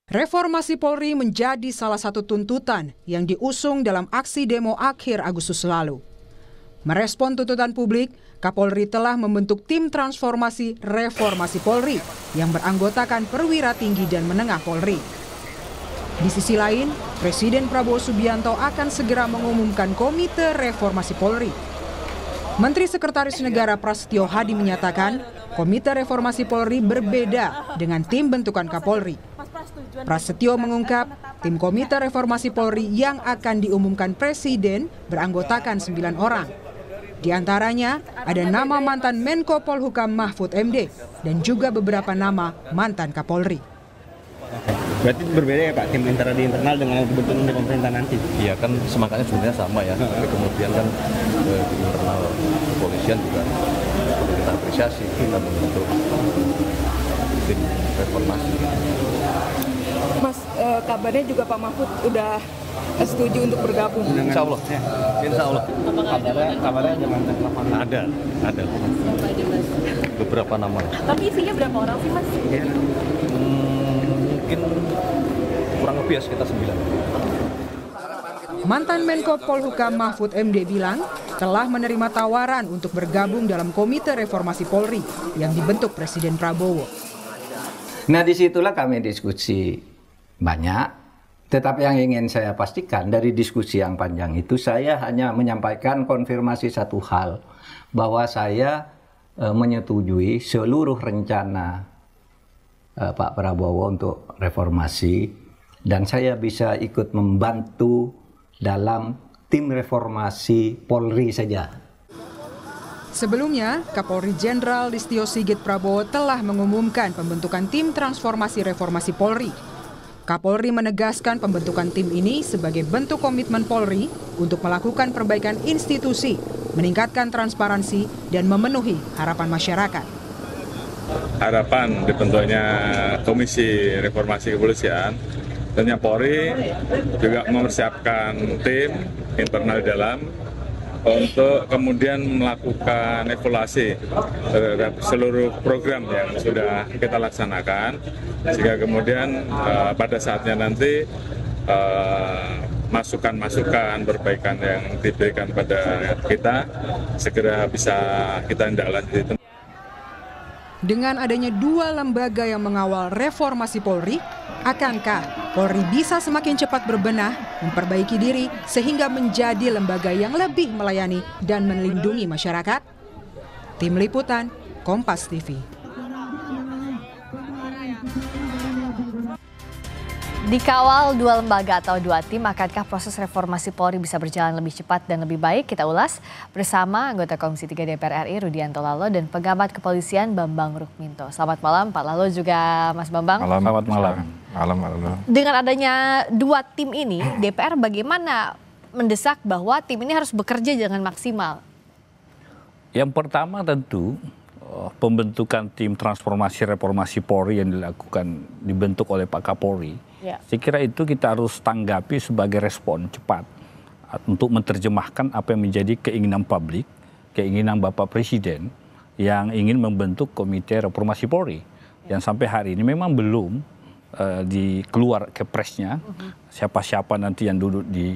Reformasi Polri menjadi salah satu tuntutan yang diusung dalam aksi demo akhir Agustus lalu. Merespon tuntutan publik, Kapolri telah membentuk tim transformasi reformasi Polri yang beranggotakan perwira tinggi dan menengah Polri. Di sisi lain, Presiden Prabowo Subianto akan segera mengumumkan Komite Reformasi Polri. Menteri Sekretaris Negara Prasetyo Hadi menyatakan, Komite Reformasi Polri berbeda dengan tim bentukan Kapolri. Prasetyo mengungkap, tim Komite Reformasi Polri yang akan diumumkan Presiden beranggotakan 9 orang. Di antaranya ada nama mantan Menko Polhukam Mahfud MD dan juga beberapa nama mantan Kapolri. Berarti berbeda ya Pak, tim antara di internal dengan yang dibentuk oleh pemerintah nanti? Iya kan semangatnya sebenarnya sama ya, tapi kemudian kan di internal kepolisian juga perlu kita apresiasi, kita membentuk tim reformasi. Mas, kabarnya juga Pak Mahfud udah setuju untuk bergabung. Insya Allah. Insya Allah. Kabarnya ada mantan Kapolri? Ada. Beberapa nama. Tapi isinya berapa orang sih Mas? Ya. Mungkin kurang lebih ya sekitar 9. Mantan Menko Polhukam Mahfud MD bilang telah menerima tawaran untuk bergabung dalam Komite Reformasi Polri yang dibentuk Presiden Prabowo. Nah, disitulah kami diskusi banyak, tetapi yang ingin saya pastikan dari diskusi yang panjang itu, saya hanya menyampaikan konfirmasi satu hal, bahwa saya menyetujui seluruh rencana Pak Prabowo untuk reformasi, dan saya bisa ikut membantu dalam tim reformasi Polri saja. Sebelumnya, Kapolri Jenderal Listio Sigit Prabowo telah mengumumkan pembentukan tim transformasi reformasi Polri. Kapolri menegaskan pembentukan tim ini sebagai bentuk komitmen Polri untuk melakukan perbaikan institusi, meningkatkan transparansi, dan memenuhi harapan masyarakat. Harapan dibentuknya Komisi Reformasi Kepolisian, tentunya Polri juga mempersiapkan tim internal di dalam untuk kemudian melakukan evaluasi terhadap seluruh program yang sudah kita laksanakan, sehingga kemudian pada saatnya nanti masukan-masukan perbaikan yang diberikan pada kita segera bisa kita tindaklanjuti. Dengan adanya 2 lembaga yang mengawal reformasi Polri, akankah Polri bisa semakin cepat berbenah, memperbaiki diri, sehingga menjadi lembaga yang lebih melayani dan melindungi masyarakat? Tim Liputan, Kompas TV. Dikawal 2 lembaga atau 2 tim, akankah proses reformasi Polri bisa berjalan lebih cepat dan lebih baik? Kita ulas bersama anggota Komisi 3 DPR RI Rudianto Lalo dan pengamat kepolisian Bambang Rukminto. Selamat malam Pak Lalo, juga Mas Bambang. Selamat malam. Malam. Dengan adanya 2 tim ini, DPR bagaimana mendesak bahwa tim ini harus bekerja dengan maksimal? Yang pertama tentu pembentukan tim transformasi reformasi Polri yang dibentuk oleh Pak Kapolri. Ya. Saya kira itu kita harus tanggapi sebagai respon cepat untuk menerjemahkan apa yang menjadi keinginan publik, keinginan Bapak Presiden yang ingin membentuk Komite Reformasi Polri, yang sampai hari ini memang belum dikeluar kepresnya siapa-siapa nanti yang duduk di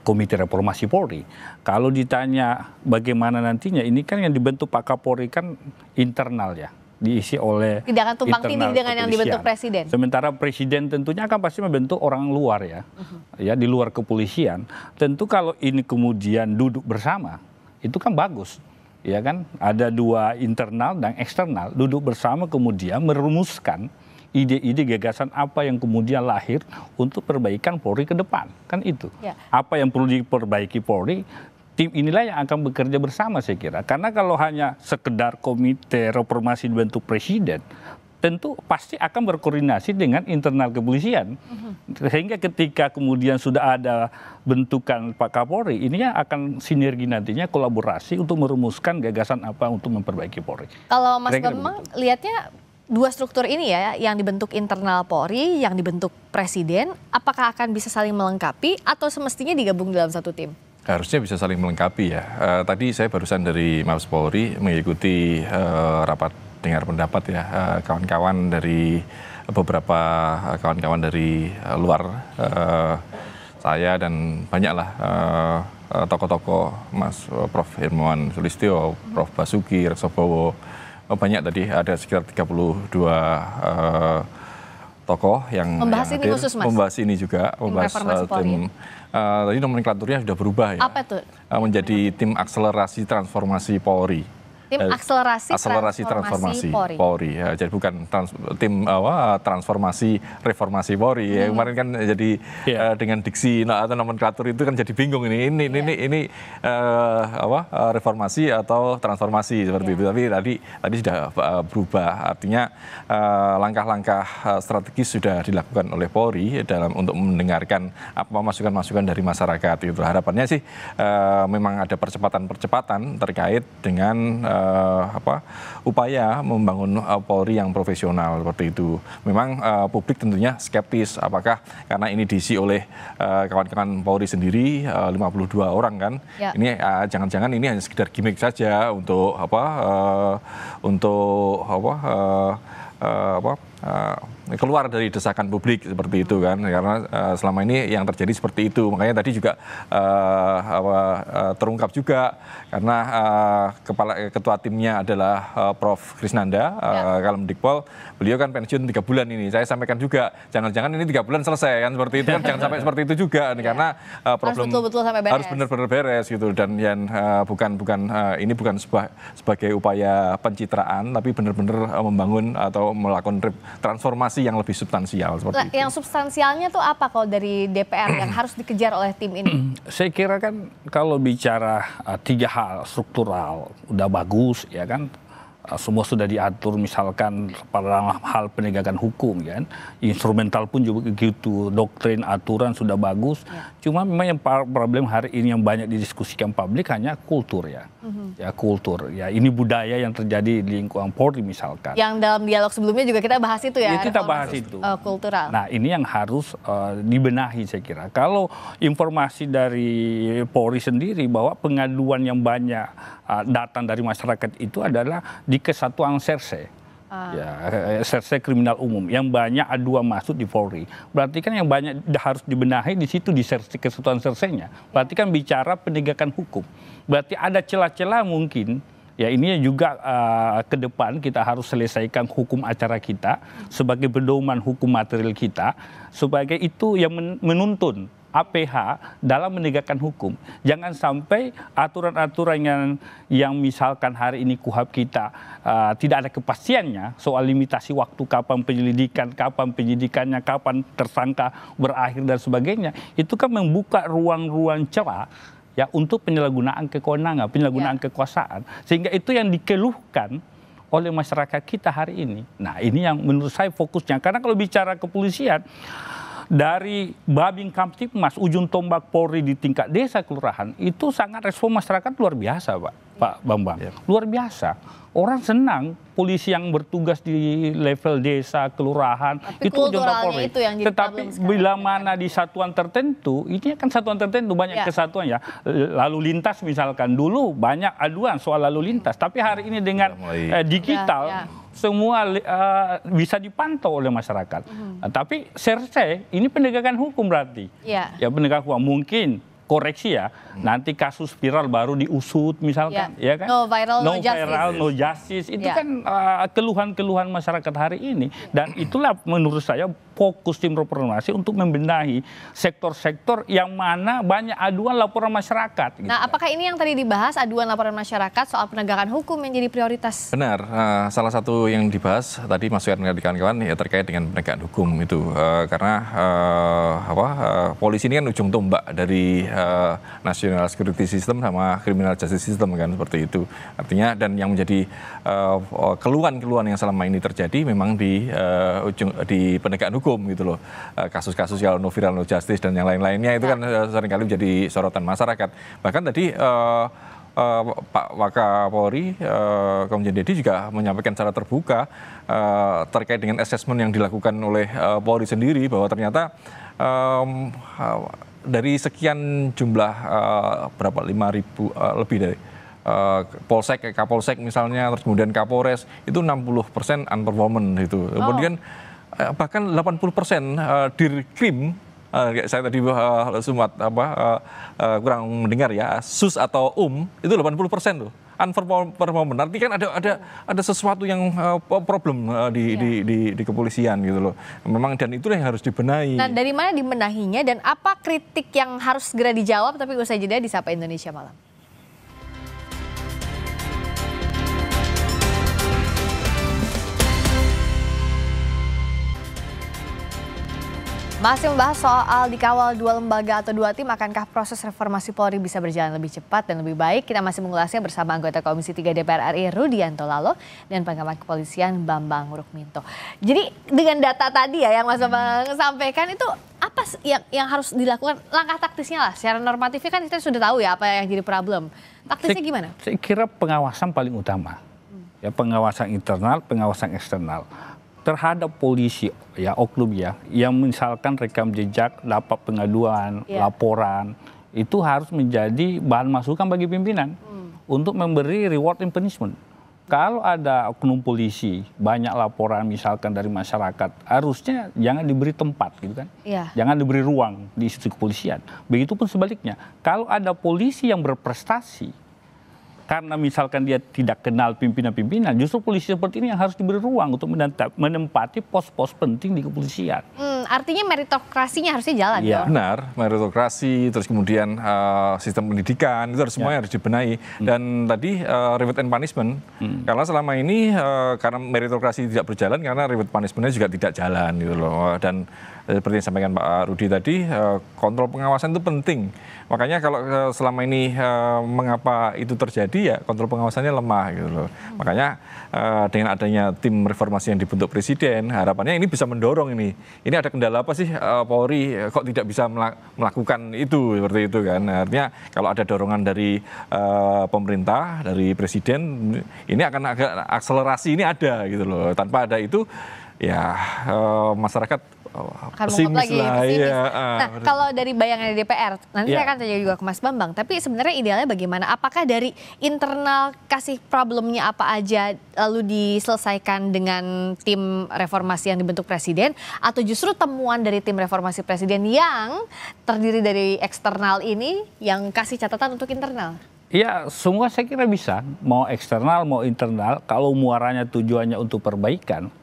Komite Reformasi Polri. Kalau ditanya bagaimana nantinya, ini kan yang dibentuk Pak Kapolri kan internal ya, diisi oleh tidak akan tumpang tindih dengan yang dibentuk Presiden. Sementara Presiden tentunya akan pasti membentuk orang luar ya, ya di luar kepolisian. Tentu kalau ini kemudian duduk bersama, itu kan bagus, ya kan? Ada 2 internal dan eksternal duduk bersama kemudian merumuskan ide-ide gagasan apa yang kemudian lahir untuk perbaikan Polri ke depan, kan itu. Ya. Apa yang perlu diperbaiki Polri, tim inilah yang akan bekerja bersama saya kira. Karena kalau hanya sekedar Komite Reformasi dibentuk Presiden, tentu pasti akan berkoordinasi dengan internal kepolisian. Sehingga ketika kemudian sudah ada bentukan Pak Kapolri, ini akan sinergi nantinya, kolaborasi untuk merumuskan gagasan apa untuk memperbaiki Polri. Kalau Mas Bambang lihatnya 2 struktur ini ya, yang dibentuk internal Polri, yang dibentuk Presiden, apakah akan bisa saling melengkapi atau semestinya digabung dalam satu tim? Harusnya bisa saling melengkapi ya. Tadi saya barusan dari Mabes Polri mengikuti rapat dengar pendapat ya kawan-kawan dari beberapa kawan-kawan dari luar, saya dan banyaklah tokoh-tokoh, Mas Prof. Hermawan Sulistyo, Prof. Basuki Reksobowo, banyak tadi, ada sekitar 32 tokoh yang membahas yang ini hadir, khusus, Mas? membahas ini juga, membahas tim. Tadi nomenklaturnya sudah berubah ya. Apa itu? Menjadi tim akselerasi transformasi Polri. Tim akselerasi transformasi Polri. Ya, jadi bukan tim transformasi reformasi Polri. Ya, kemarin kan jadi dengan diksi atau nomenklatur itu kan jadi bingung ini reformasi atau transformasi seperti itu. Tapi tadi sudah berubah. Artinya langkah-langkah strategis sudah dilakukan oleh Polri untuk mendengarkan apa masukan-masukan dari masyarakat. Itu harapannya sih memang ada percepatan-percepatan terkait dengan upaya membangun Polri yang profesional seperti itu. Memang publik tentunya skeptis apakah karena ini diisi oleh kawan-kawan Polri sendiri 52 orang kan. Ini jangan-jangan ini hanya sekedar gimmick saja untuk keluar dari desakan publik seperti itu kan, karena selama ini yang terjadi seperti itu. Makanya tadi juga terungkap juga karena ketua timnya adalah Prof. Krisnanda Kalemdikpol, beliau kan pensiun 3 bulan ini. Saya sampaikan juga jangan-jangan ini 3 bulan selesai kan seperti itu kan, jangan sampai seperti itu juga karena problem harus betul-betul sampai beres. Harus benar-benar beres gitu, dan yang ini bukan sebagai upaya pencitraan, tapi benar-benar membangun atau melakukan transformasi yang lebih substansial seperti itu. Yang substansialnya tuh apa kalau dari DPR yang harus dikejar oleh tim ini? Saya kira kan kalau bicara 3 hal struktural udah bagus ya kan, semua sudah diatur, misalkan pada hal penegakan hukum kan, instrumental pun juga begitu, doktrin aturan sudah bagus. Cuma memang yang problem hari ini yang banyak didiskusikan publik hanya kultur ya. Ya kultur ya, ini budaya yang terjadi di lingkungan Polri misalkan. Yang dalam dialog sebelumnya juga kita bahas itu ya. Kita bahas itu. Kultural. Nah ini yang harus dibenahi saya kira. Kalau informasi dari Polri sendiri bahwa pengaduan yang banyak datang dari masyarakat itu adalah di Kesatuan Serse. Serse Kriminal Umum yang banyak aduan masuk di Polri. Berarti kan yang banyak harus dibenahi di situ di Kesatuan Serse-nya. Berarti kan bicara penegakan hukum. Berarti ada celah-celah mungkin. Ya ini juga ke depan kita harus selesaikan hukum acara kita sebagai pedoman hukum material kita, sebagai itu yang menuntun APH dalam menegakkan hukum. Jangan sampai aturan-aturan yang misalkan hari ini KUHAP kita tidak ada kepastiannya soal limitasi waktu, kapan penyidikannya, kapan tersangka berakhir dan sebagainya. Itu kan membuka ruang-ruang celah ya untuk penyalahgunaan kewenangan, penyalahgunaan kekuasaan. Sehingga itu yang dikeluhkan oleh masyarakat kita hari ini. Nah ini yang menurut saya fokusnya. Karena kalau bicara kepolisian, dari Babin Kamtipmas, ujung tombak Polri di tingkat desa kelurahan, itu sangat respon masyarakat luar biasa Pak Bambang. Luar biasa. Orang senang polisi yang bertugas di level desa, kelurahan, tapi itu ujung tombak Polri. Itu yang jadi tetapi bila mana di satuan tertentu, ini kan satuan tertentu banyak kesatuan ya. Lalu lintas misalkan, dulu banyak aduan soal lalu lintas, tapi hari ini dengan digital, semua bisa dipantau oleh masyarakat. Tapi Serse ini penegakan hukum berarti. Ya penegakan hukum mungkin koreksi ya. Nanti kasus viral baru diusut misalkan, ya kan? No viral, no justice. Itu kan keluhan-keluhan masyarakat hari ini. Dan itulah menurut saya fokus tim reformasi untuk membenahi sektor-sektor yang mana banyak aduan laporan masyarakat. Gitu. Nah, apakah ini yang tadi dibahas, aduan laporan masyarakat soal penegakan hukum yang jadi prioritas? Benar, salah satu yang dibahas tadi masukan dari kawan-kawan ya terkait dengan penegakan hukum itu. Karena polisi ini kan ujung tombak dari national security system sama criminal justice system kan, seperti itu. Artinya dan yang menjadi keluhan-keluhan yang selama ini terjadi memang di penegakan hukum gitu loh. Kasus-kasus kalau no viral no justice dan yang lain-lainnya itu kan seringkali menjadi sorotan masyarakat. Bahkan tadi Pak Wakapolri Komjen Dedi juga menyampaikan secara terbuka terkait dengan assessment yang dilakukan oleh Polri sendiri bahwa ternyata dari sekian jumlah berapa 5.000 lebih dari Polsek, Kapolsek misalnya, terus kemudian Kapolres, itu 60% unperformant itu. Kemudian bahkan 80% Dirkrim, saya tadi kurang mendengar ya, SUS atau itu 80% tuh unperformant. Artinya kan ada sesuatu yang problem di kepolisian gitu loh. Memang dan itu yang harus dibenahi. Nah, dari mana dibenahinya dan apa kritik yang harus segera dijawab, tapi usai jeda di Sapa Indonesia Malam. Masih membahas soal dikawal 2 lembaga atau 2 tim, akankah proses reformasi Polri bisa berjalan lebih cepat dan lebih baik? Kita masih mengulasnya bersama anggota Komisi 3 DPR RI Rudianto Lalo dan pengamat kepolisian Bambang Rukminto. Jadi dengan data tadi ya yang Mas Bambang sampaikan, itu apa yang harus dilakukan? Langkah taktisnya lah, secara normatifnya kan kita sudah tahu ya apa yang jadi problem. Taktisnya gimana? Saya kira pengawasan paling utama. Ya, pengawasan internal, pengawasan eksternal terhadap polisi ya, oknum ya, yang misalkan rekam jejak, dapat pengaduan, laporan, itu harus menjadi bahan masukan bagi pimpinan untuk memberi reward and punishment. Kalau ada oknum polisi banyak laporan misalkan dari masyarakat, harusnya jangan diberi tempat gitu kan, jangan diberi ruang di institusi kepolisian. Begitupun sebaliknya, kalau ada polisi yang berprestasi karena misalkan dia tidak kenal pimpinan-pimpinan, justru polisi seperti ini yang harus diberi ruang untuk menempati pos-pos penting di kepolisian. Artinya meritokrasinya harusnya jalan. Ya, benar, meritokrasi, terus kemudian sistem pendidikan, itu harus semuanya harus dibenahi. Dan tadi reward and punishment, karena selama ini karena meritokrasi tidak berjalan, karena reward punishment-nya juga tidak jalan gitu loh. Dan seperti yang disampaikan Pak Rudi tadi, kontrol pengawasan itu penting. Makanya kalau selama ini mengapa itu terjadi, ya kontrol pengawasannya lemah gitu loh. Makanya dengan adanya tim reformasi yang dibentuk Presiden, harapannya ini bisa mendorong ini. Ini ada kendala apa sih Polri kok tidak bisa melakukan itu seperti itu kan. Artinya kalau ada dorongan dari pemerintah, dari Presiden, ini akan agak akselerasi ini ada gitu loh. Tanpa ada itu ya masyarakat akan menguap lagi, pesimis. Nah, kalau dari bayangan DPR, nanti saya akan tanya juga ke Mas Bambang, tapi sebenarnya idealnya bagaimana? Apakah dari internal kasih problemnya apa aja lalu diselesaikan dengan tim reformasi yang dibentuk Presiden, atau justru temuan dari tim reformasi Presiden yang terdiri dari eksternal ini yang kasih catatan untuk internal? Ya, semua saya kira bisa, mau eksternal mau internal, kalau muaranya tujuannya untuk perbaikan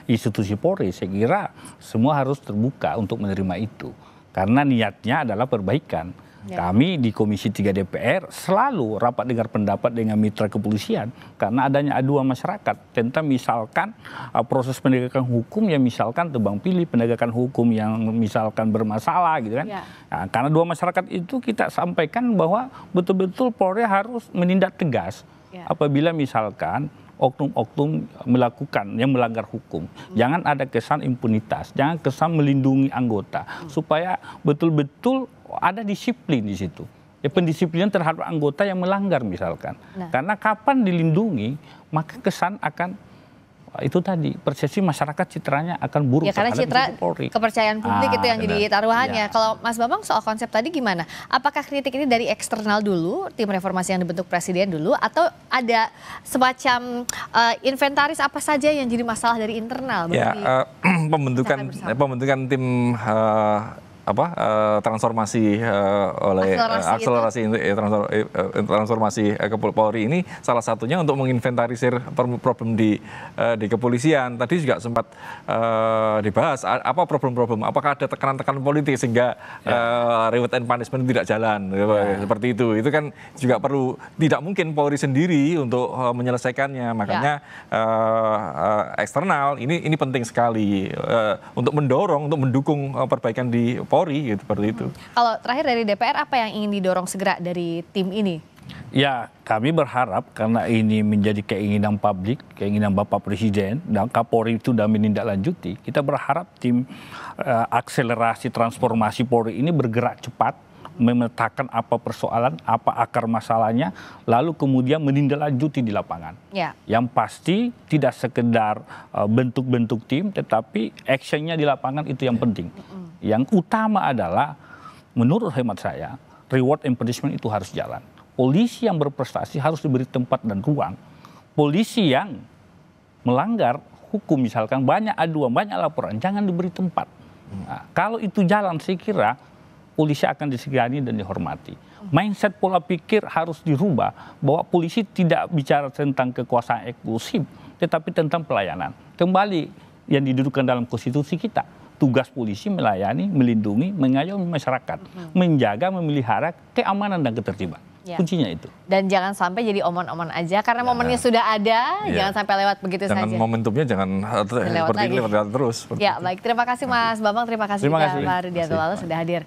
institusi Polri, saya kira semua harus terbuka untuk menerima itu. Karena niatnya adalah perbaikan. Kami di Komisi 3 DPR selalu rapat dengar pendapat dengan mitra kepolisian karena adanya aduan masyarakat tentang misalkan proses penegakan hukum yang misalkan tebang pilih, penegakan hukum yang misalkan bermasalah gitu kan. Nah, karena dua masyarakat itu kita sampaikan bahwa betul-betul Polri harus menindak tegas apabila misalkan oknum-oknum melakukan yang melanggar hukum. Jangan ada kesan impunitas, jangan kesan melindungi anggota, supaya betul-betul ada disiplin di situ. Ya, pendisiplinan terhadap anggota yang melanggar misalkan. Karena kapan dilindungi, maka kesan akan itu tadi, persepsi masyarakat citranya akan buruk. Ya, karena citra kepercayaan publik itu yang jadi taruhannya. Kalau Mas Bambang soal konsep tadi gimana? Apakah kritik ini dari eksternal dulu, tim reformasi yang dibentuk Presiden dulu, atau ada semacam inventaris apa saja yang jadi masalah dari internal? Ya, pembentukan tim transformasi oleh transformasi Polri ini salah satunya untuk menginventarisir problem di kepolisian. Tadi juga sempat dibahas apa problem-problem, apakah ada tekanan-tekanan politik sehingga reward and punishment tidak jalan seperti itu. Itu kan juga perlu, tidak mungkin Polri sendiri untuk menyelesaikannya. Makanya eksternal ini penting sekali untuk mendorong, untuk mendukung perbaikan di Polri gitu, seperti itu. Kalau terakhir dari DPR, apa yang ingin didorong segera dari tim ini? Ya, kami berharap karena ini menjadi keinginan publik, keinginan Bapak Presiden dan Kapolri itu sudah menindaklanjuti. Kita berharap tim akselerasi transformasi Polri ini bergerak cepat, memetakan apa persoalan, apa akar masalahnya, lalu kemudian menindaklanjuti di lapangan. Yang pasti tidak sekedar bentuk-bentuk tim, tetapi actionnya di lapangan itu yang penting. Yang utama adalah, menurut hemat saya, reward and punishment itu harus jalan. polisi yang berprestasi harus diberi tempat dan ruang. Polisi yang melanggar hukum misalkan banyak aduan, banyak laporan, jangan diberi tempat. Nah, kalau itu jalan saya kira polisi akan disegani dan dihormati. Mindset pola pikir harus dirubah bahwa polisi tidak bicara tentang kekuasaan eksklusif, tetapi tentang pelayanan. Kembali yang didudukan dalam konstitusi kita. Tugas polisi melayani, melindungi, mengayomi masyarakat, menjaga, memelihara keamanan dan ketertiban. Ya. Kuncinya itu. Dan jangan sampai jadi omon-omon aja karena momennya sudah ada, jangan sampai lewat begitu saja. Momentumnya jangan lewat terus. Ya, baik, terima kasih Mas Bambang, terima kasih juga Pak Rudianto Lalo sudah hadir